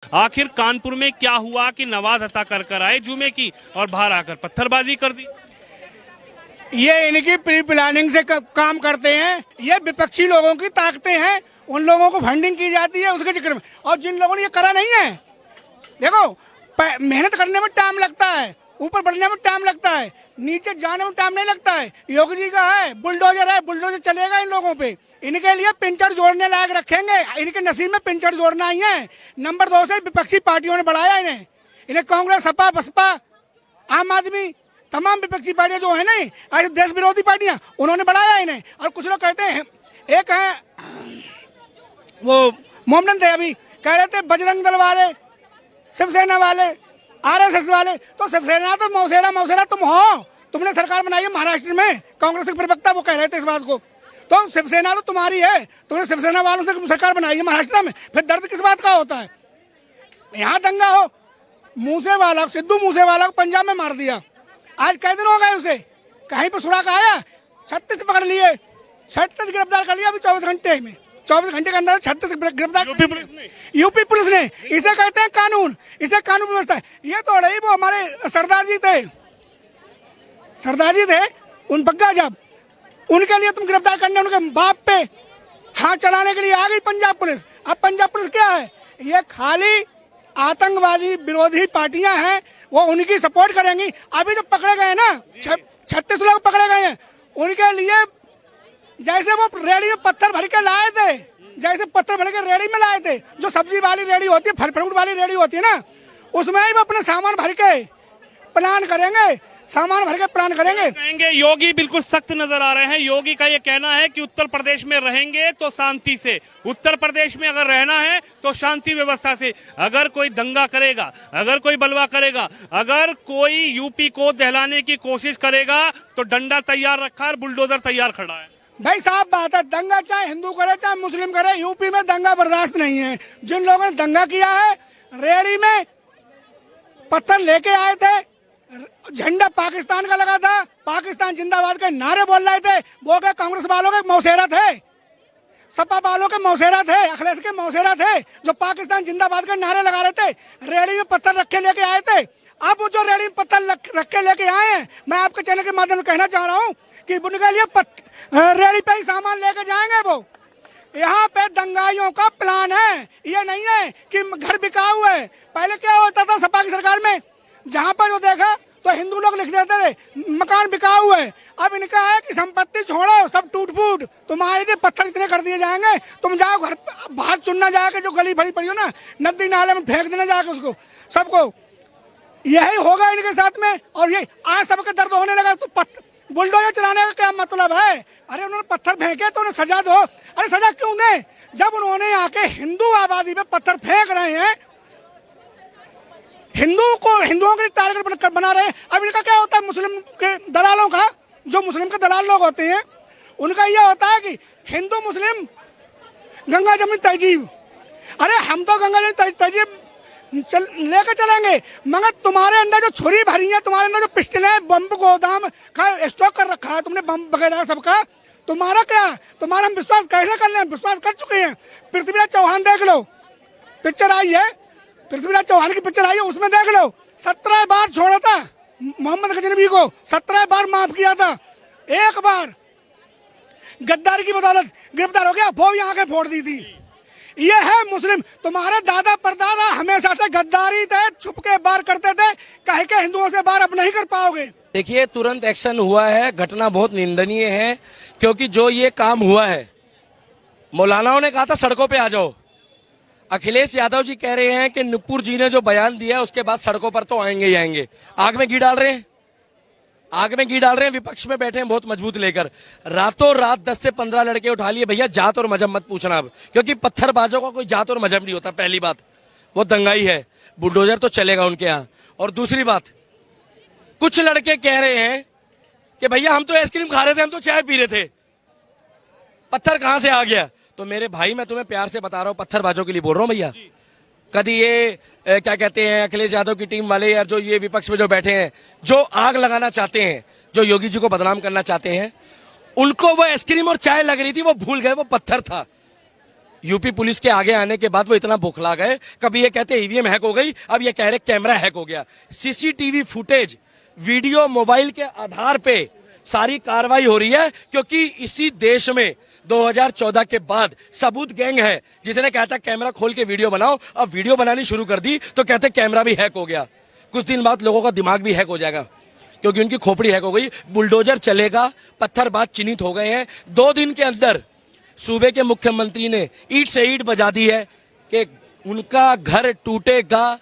आखिर कानपुर में क्या हुआ कि नवाज हत्या कर आए जुमे की और बाहर आकर पत्थरबाजी कर दी। ये इनकी प्री प्लानिंग से काम करते हैं। ये विपक्षी लोगों की ताकतें हैं, उन लोगों को फंडिंग की जाती है उसके चक्कर में। और जिन लोगों ने ये करा नहीं है, देखो मेहनत करने में टाइम लगता है, ऊपर बढ़ने में टाइम लगता है, नीचे जाने में टाइम नहीं लगता है। योगी जी का है बुलडोजर, है बुलडोजर चलेगा इन लोगों पे। इनके लिए पिंचर जोड़ने लायक रखेंगे, इनके नसीब में पिंचर जोड़ना ही है। नंबर 2 से विपक्षी पार्टियों ने बढ़ाया इन्हें कांग्रेस, सपा, बसपा, आम आदमी, तमाम विपक्षी पार्टियां जो है ना, देश विरोधी पार्टियां, उन्होंने बढ़ाया इन्हें। और कुछ लोग कहते हैं, एक है वो मोहम्मद देवी कह रहे थे बजरंग दल वाले, शिवसेना वाले, आरएसएस वाले। तो शिवसेना तो मौसेरा तुम हो, तुमने सरकार बनाई है महाराष्ट्र में। कांग्रेस के प्रवक्ता वो कह रहे थे इस बात को। तो शिवसेना तो तुम्हारी है, तुमने शिवसेना वालों से सरकार बनाई है महाराष्ट्र में, फिर दर्द किस बात का होता है। यहाँ दंगा हो, मूसेवाला, सिद्धू मूसेवाला को पंजाब में मार दिया। आज कई दिन हो गए उसे, कहीं पर सुराग आया, 36 पकड़ लिए, 36 गिरफ्तार कर लिया अभी 24 घंटे में। 24 घंटे के अंदर 36 गिरफ्तार यूपी पुलिस ने। इसे कहते हैं कानून, इसे कानून व्यवस्था है। ये तो रही वो हमारे सरदार जी थे उन बग्गा, जब उनके लिए तुम गिरफ्तार करने, उनके बाप पे हाथ चलाने के लिए आ गई पंजाब पुलिस। अब पंजाब पुलिस क्या है, ये खाली आतंकवादी विरोधी पार्टियां हैं, वो उनकी सपोर्ट करेंगी। अभी जो पकड़े गए ना 36 लोग पकड़े गए हैं, उनके लिए जैसे वो रेडी में पत्थर भर के लाए थे, जैसे पत्थर भर के रेडी में लाए थे, जो सब्जी वाली रेडी होती है, फल फ्रूट वाली रेडी होती है ना, उसमें ही वो अपने सामान भर के प्लान करेंगे, कहेंगे। योगी बिल्कुल सख्त नजर आ रहे हैं। योगी का ये कहना है कि उत्तर प्रदेश में रहेंगे तो शांति से, उत्तर प्रदेश में अगर रहना है तो शांति व्यवस्था से। अगर कोई दंगा करेगा, अगर कोई बलवा करेगा, अगर कोई यूपी को दहलाने की कोशिश करेगा तो डंडा तैयार रखा है, बुलडोजर तैयार खड़ा है। भाई साहब बात है, दंगा चाहे हिंदू करे चाहे मुस्लिम करे, यूपी में दंगा बर्दाश्त नहीं है। जिन लोगों ने दंगा किया है, रेडी में पत्थर लेके आए थे, झंडा पाकिस्तान का लगा था, पाकिस्तान जिंदाबाद के नारे बोल रहे थे, वो क्या कांग्रेस वालों के मौसेरा थे, सपा वालों के मौसेरा थे, अखिलेश के मौसेरा थे, जो पाकिस्तान जिंदाबाद के नारे लगा रहे थे, रेडी में पत्थर रखे लेके आए थे। अब वो जो रेडी में पत्थर रखे लेके आए हैं, मैं आपके चैनल के माध्यम से कहना चाह रहा हूँ कि उनके लिए रेडी पे ही सामान लेके जाएंगे। वो यहाँ पे दंगाइयों का प्लान है, ये नहीं है कि घर बिकाऊ है। पहले क्या होता था सपा की सरकार में, जहाँ पर जो देखा तो हिंदू लोग लिख देते थे मकान बिकाऊ है। अब इनका है कि संपत्ति छोड़ो, सब टूट फूट, तुम्हारे लिए पत्थर इतने कर दिए जाएंगे, तुम जाओ घर बाहर चुनना, जाके जो गली भरी पड़ी हो ना, नदी नाले में फेंक देना जाके उसको, सबको। यही होगा इनके साथ में। और ये आज सबके दर्द होने लगा तो बुलडोजर चलाने का क्या मतलब है। अरे उन्होंने पत्थर फेंके तो उन्हें सजा दो। अरे सजा क्यों दें, जब उन्होंने आके हिंदू आबादी पे पत्थर फेंक रहे हैं, हिंदुओं के टारगेट बना रहे हैं। अब इनका क्या होता है, मुस्लिम के दलालों का, जो मुस्लिम के दलाल लोग होते हैं, उनका यह होता है कि हिंदू मुस्लिम गंगा जमुनी तहजीब। अरे हम तो गंगा जमुनी तहजीब लेकर चलेंगे, मगर तुम्हारे अंदर जो छुरी भरी है, तुम्हारे अंदर जो पिस्टलें, बम गोदाम का स्टॉक कर रखा है तुमने, बम वगैरह सबका, तुम्हारा क्या, तुम्हारा हम विश्वास कैसे कर लें, विश्वास कर चुके हैं। पृथ्वीराज चौहान देख लो, पिक्चर आई है, पृथ्वीराज चौहान की पिक्चर आई है, उसमें देख लो 17 बार छोड़ा था मोहम्मद गजनवी को, 17 बार माफ किया था, एक बार गद्दारी की बदौलत गिरफ्तार हो गया, वो भी आंखें फोड़ दी थी। ये है मुस्लिम। तुम्हारे दादा परदादा हमेशा से गद्दारी थे, छुप के बार करते थे, कहे के हिंदुओं से बार अब नहीं कर पाओगे। देखिए तुरंत एक्शन हुआ है, घटना बहुत निंदनीय है, क्योंकि जो ये काम हुआ है, मौलानाओं ने कहा था सड़कों पे आ जाओ, अखिलेश यादव जी कह रहे हैं कि नुपुर जी ने जो बयान दिया है उसके बाद सड़कों पर तो आएंगे ही आएंगे। आग में घी डाल रहे हैं, आग में घी डाल रहे हैं, विपक्ष में बैठे हैं बहुत मजबूत लेकर, रातों रात 10 से 15 लड़के उठा लिए। भैया जात और मजहब मत पूछना अब, क्योंकि पत्थरबाजों का कोई जात और मजहब नहीं होता। पहली बात, वो दंगाई है, बुलडोजर तो चलेगा उनके यहाँ। और दूसरी बात, कुछ लड़के कह रहे हैं कि भैया हम तो आइसक्रीम खा रहे थे, हम तो चाय पी रहे थे, पत्थर कहां से आ गया। तो मेरे भाई मैं तुम्हें प्यार से बता रहा हूं, पत्थरबाजों के लिए बोल रहा हूं भैया। कभी ये क्या कहते हैं अखिलेश यादव की टीम वाले, या जो ये विपक्ष में जो बैठे हैं, जो आग लगाना चाहते हैं, जो योगी जी को बदनाम करना चाहते हैं, उनको वो आइसक्रीम और चाय लग रही थी, वो भूल गए वो पत्थर था। यूपी पुलिस के आगे आने के बाद वो इतना बौखला गए, कभी ये कहते ईवीएम हैक हो गई, अब ये कह रहे कैमरा हैक हो गया। सीसीटीवी फुटेज, वीडियो, मोबाइल के आधार पे सारी कार्रवाई हो रही है, क्योंकि इसी देश में 2014 के बाद सबूत गैंग है जिसने कहता कैमरा खोल के वीडियो बनाओ। अब वीडियो बनानी शुरू कर दी तो कहते कैमरा भी हैक हो गया। कुछ दिन बाद लोगों का दिमाग भी हैक हो जाएगा, क्योंकि उनकी खोपड़ी हैक हो गई। बुलडोजर चलेगा, पत्थरबाज चिन्हित हो गए हैं। 2 दिन के अंदर सूबे के मुख्यमंत्री ने ईंट से ईंट बजा दी है कि उनका घर टूटेगा,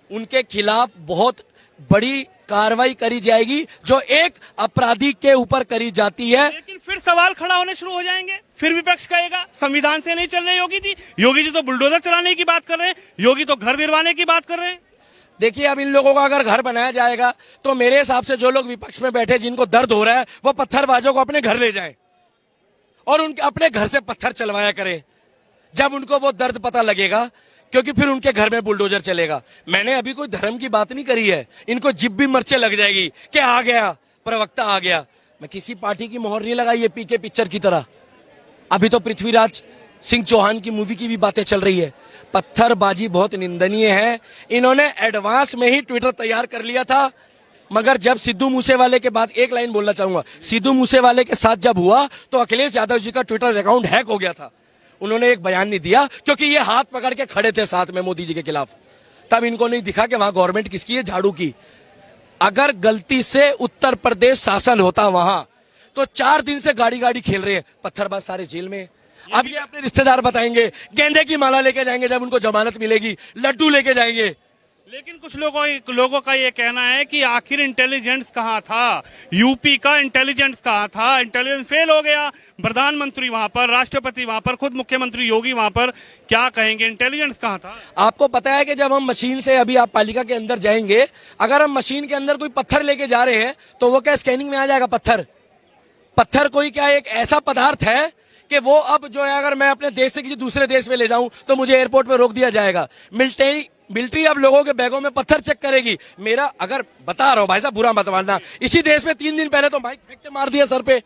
उनके खिलाफ बहुत बड़ी कार्रवाई करी जाएगी जो एक अपराधी के ऊपर करी जाती है। लेकिन फिर सवाल खड़ा होने शुरू हो जाएंगे, फिर विपक्ष कहेगा संविधान से नहीं चल रहे योगी जी। योगी जी तो बुलडोजर चलाने की बात कर रहे हैं, योगी तो घर दिलवाने की बात कर रहे हैं। देखिए, अब इन लोगों का अगर घर बनाया जाएगा तो मेरे हिसाब से जो लोग विपक्ष में बैठे जिनको दर्द हो रहा है वो पत्थरबाजों को अपने घर ले जाएं और उनके अपने घर से पत्थर चलवाया करें जब उनको वो दर्द पता लगेगा, क्योंकि फिर उनके घर में बुलडोजर चलेगा। मैंने अभी कोई धर्म की बात नहीं करी है, इनको जिब भी मर्चे लग जाएगी कि आ गया प्रवक्ता आ गया। मैं किसी पार्टी की मोहर नहीं लगाई है पीके पिक्चर की तरह। अभी तो पृथ्वीराज सिंह चौहान की मूवी की भी बातें चल रही है। पत्थरबाजी बहुत निंदनीय है। इन्होंने एडवांस में ही ट्विटर तैयार कर लिया था, मगर जब सिद्धू मूसेवाले के बाद एक लाइन बोलना चाहूंगा, सिद्धू मूसेवाले के साथ जब हुआ तो अखिलेश यादव जी का ट्विटर अकाउंट हैक हो गया था। उन्होंने एक बयान नहीं दिया क्योंकि ये हाथ पकड़ के खड़े थे साथ में मोदी जी के खिलाफ। तब इनको नहीं दिखा कि वहां गवर्नमेंट किसकी है, झाड़ू की। अगर गलती से उत्तर प्रदेश शासन होता वहां तो 4 दिन से गाड़ी गाड़ी खेल रहे हैं, पत्थरबाज सारे जेल में। अब ये अपने रिश्तेदार बताएंगे, गेंदे की माला लेके जाएंगे जब उनको जमानत मिलेगी, लड्डू लेके जाएंगे। लेकिन कुछ लोगों का ये कहना है कि आखिर इंटेलिजेंस कहाँ था, यूपी का इंटेलिजेंस कहाँ था। इंटेलिजेंस फेल हो गया, प्रधानमंत्री वहां पर, राष्ट्रपति वहां पर, खुद मुख्यमंत्री योगी वहां पर, क्या कहेंगे इंटेलिजेंस कहाँ था? आपको पता है कि जब हम मशीन से, अभी आप पालिका के अंदर जाएंगे, अगर हम मशीन के अंदर कोई पत्थर लेके जा रहे हैं तो वो क्या स्कैनिंग में आ जाएगा? पत्थर कोई क्या एक ऐसा पदार्थ है कि वो अब जो है अगर मैं अपने देश से किसी दूसरे देश में ले जाऊं तो मुझे एयरपोर्ट पे रोक दिया जाएगा। मिलिट्री अब लोगों के बैगों में पत्थर चेक करेगी। मेरा अगर बता रहा हूं भाई साहब, बुरा मत मानना, इसी देश में 3 दिन पहले तो माइक फेंक के मार दिया सर पे।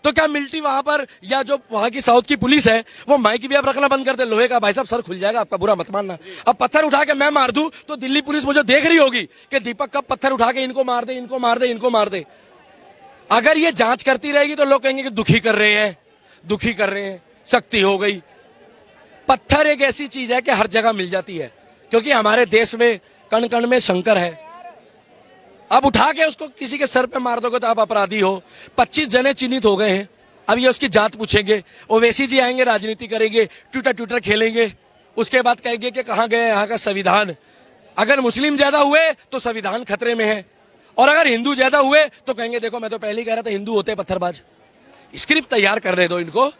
तो क्या मिलिट्री वहां पर या जो वहां की साउथ की पुलिस है वो माइक भी अब रखना बंद कर दे? लोहे का भाई साहब सर खुल जाएगा आपका, बुरा मत मानना। अब पत्थर उठा के मैं मार दूं तो दिल्ली पुलिस मुझे देख रही होगी कि दीपक कब पत्थर उठा के इनको मार दे, इनको मार दे, इनको मार दे। अगर ये जांच करती रहेगी तो लोग कहेंगे कि दुखी कर रहे हैं, सख्ती हो गई। पत्थर एक ऐसी चीज है कि हर जगह मिल जाती है, क्योंकि हमारे देश में कण कण में शंकर है। अब उठा के उसको किसी के सर पे मार दोगे तो आप अपराधी हो। 25 जने चिन्हित हो गए हैं, अब ये उसकी जात पूछेंगे। ओवैसी जी आएंगे, राजनीति करेंगे, ट्विटर खेलेंगे, उसके बाद कहेंगे कि कहां गए यहाँ का संविधान। अगर मुस्लिम ज्यादा हुए तो संविधान खतरे में है, और अगर हिंदू ज्यादा हुए तो कहेंगे देखो मैं तो पहले ही कह रहा था हिंदू होते पत्थरबाज। स्क्रिप्ट तैयार करने दो इनको,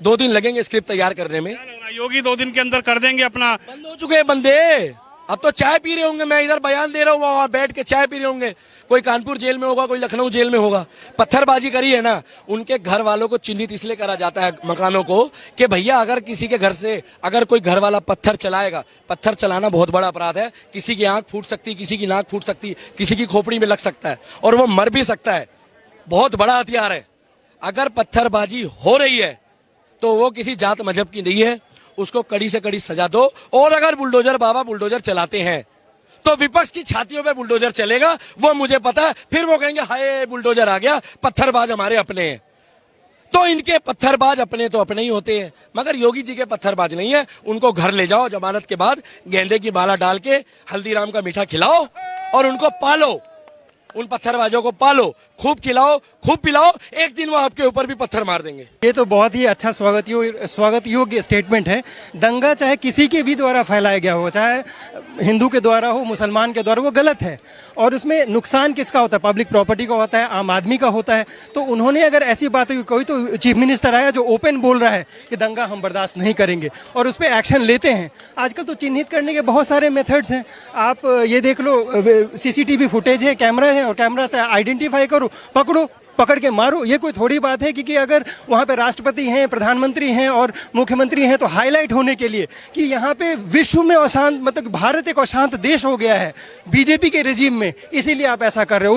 2 दिन लगेंगे स्क्रिप्ट तैयार करने में। योगी 2 दिन के अंदर कर देंगे अपना। बंद हो चुके हैं बंदे, अब तो चाय पी रहे होंगे। मैं इधर बयान दे रहा हूँ, वहां बैठ के चाय पी रहे होंगे। कोई कानपुर जेल में होगा, कोई लखनऊ जेल में होगा। पत्थरबाजी करी है ना, उनके घर वालों को चिन्हित इसलिए करा जाता है मकानों को कि भैया अगर किसी के घर से अगर कोई घर वाला पत्थर चलाएगा, पत्थर चलाना बहुत बड़ा अपराध है। किसी की आंख फूट सकती, किसी की नाक फूट सकती, किसी की खोपड़ी में लग सकता है और वो मर भी सकता है। बहुत बड़ा हथियार है। अगर पत्थरबाजी हो रही है तो वो किसी जात मजहब की नहीं है, उसको कड़ी से कड़ी सजा दो। और अगर बुलडोजर बाबा बुलडोजर चलाते हैं तो विपक्ष की छातियों पे बुलडोजर चलेगा, वो मुझे पता है। फिर वो कहेंगे हाय बुलडोजर आ गया, पत्थरबाज हमारे अपने हैं। तो इनके पत्थरबाज अपने तो अपने ही होते हैं, मगर योगी जी के पत्थरबाज नहीं है। उनको घर ले जाओ, जमानत के बाद गेंदे की माला डाल के हल्दीराम का मीठा खिलाओ और उनको पालो। उन पत्थरबाजों को पालो, खूब खिलाओ, खूब पिलाओ, एक दिन वो आपके ऊपर भी पत्थर मार देंगे। ये तो बहुत ही अच्छा स्वागत योग्य स्टेटमेंट है। दंगा चाहे किसी के भी द्वारा फैलाया गया हो, चाहे हिंदू के द्वारा हो, मुसलमान के द्वारा, वो गलत है। और उसमें नुकसान किसका होता है? पब्लिक प्रॉपर्टी का होता है, आम आदमी का होता है। तो उन्होंने अगर ऐसी बात हुई, कोई तो चीफ मिनिस्टर आया जो ओपन बोल रहा है कि दंगा हम बर्दाश्त नहीं करेंगे और उस पर एक्शन लेते हैं। आजकल तो चिन्हित करने के बहुत सारे मेथड्स हैं। आप ये देख लो, CCTV फुटेज है, कैमरा है, और कैमरा से आइडेंटिफाई करो, पकड़ो। पकड़ के मारो। ये कोई थोड़ी बात है कि अगर वहाँ पे राष्ट्रपति हैं, प्रधानमंत्री हैं और मुख्यमंत्री हैं तो हाईलाइट होने के लिए कि यहाँ पे विश्व में अशांत, मतलब भारत एक अशांत देश हो गया है बीजेपी के रेजिम में, इसीलिए आप ऐसा कर रहे हो,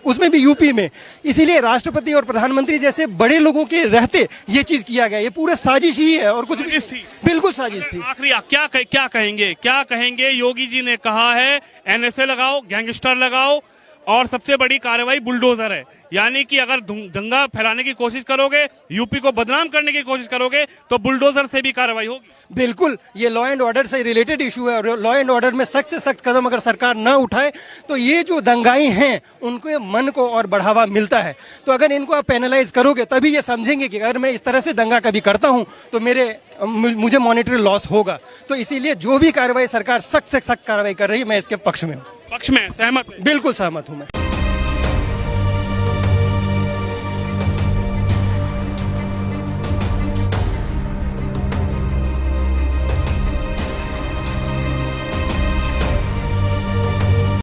उसमें भी यूपी में। इसीलिए राष्ट्रपति और प्रधानमंत्री जैसे बड़े लोगों के रहते ये चीज किया गया। ये पूरा साजिश ही है और कुछ भी बिल्कुल साजिश थी। आखिरी क्या कहेंगे? योगी जी ने कहा है एनएसए लगाओ, गैंगस्टर लगाओ और सबसे बड़ी कार्रवाई बुलडोजर है। यानी कि अगर दंगा फैलाने की कोशिश करोगे, यूपी को बदनाम करने की कोशिश करोगे तो बुलडोजर से भी कार्रवाई होगी। बिल्कुल, ये लॉ एंड ऑर्डर से रिलेटेड इशू है और लॉ एंड ऑर्डर में सख्त से सख्त कदम अगर सरकार ना उठाए तो ये जो दंगाई हैं उनके मन को और बढ़ावा मिलता है। तो अगर इनको आप पेनलाइज करोगे तभी ये समझेंगे कि अगर मैं इस तरह से दंगा कभी करता हूं तो मुझे मॉनेटरी लॉस होगा। तो इसीलिए जो भी कार्रवाई सरकार सख्त से सख्त कार्रवाई कर रही है, मैं इसके पक्ष में हूँ। सहमत? बिल्कुल सहमत हूँ मैं।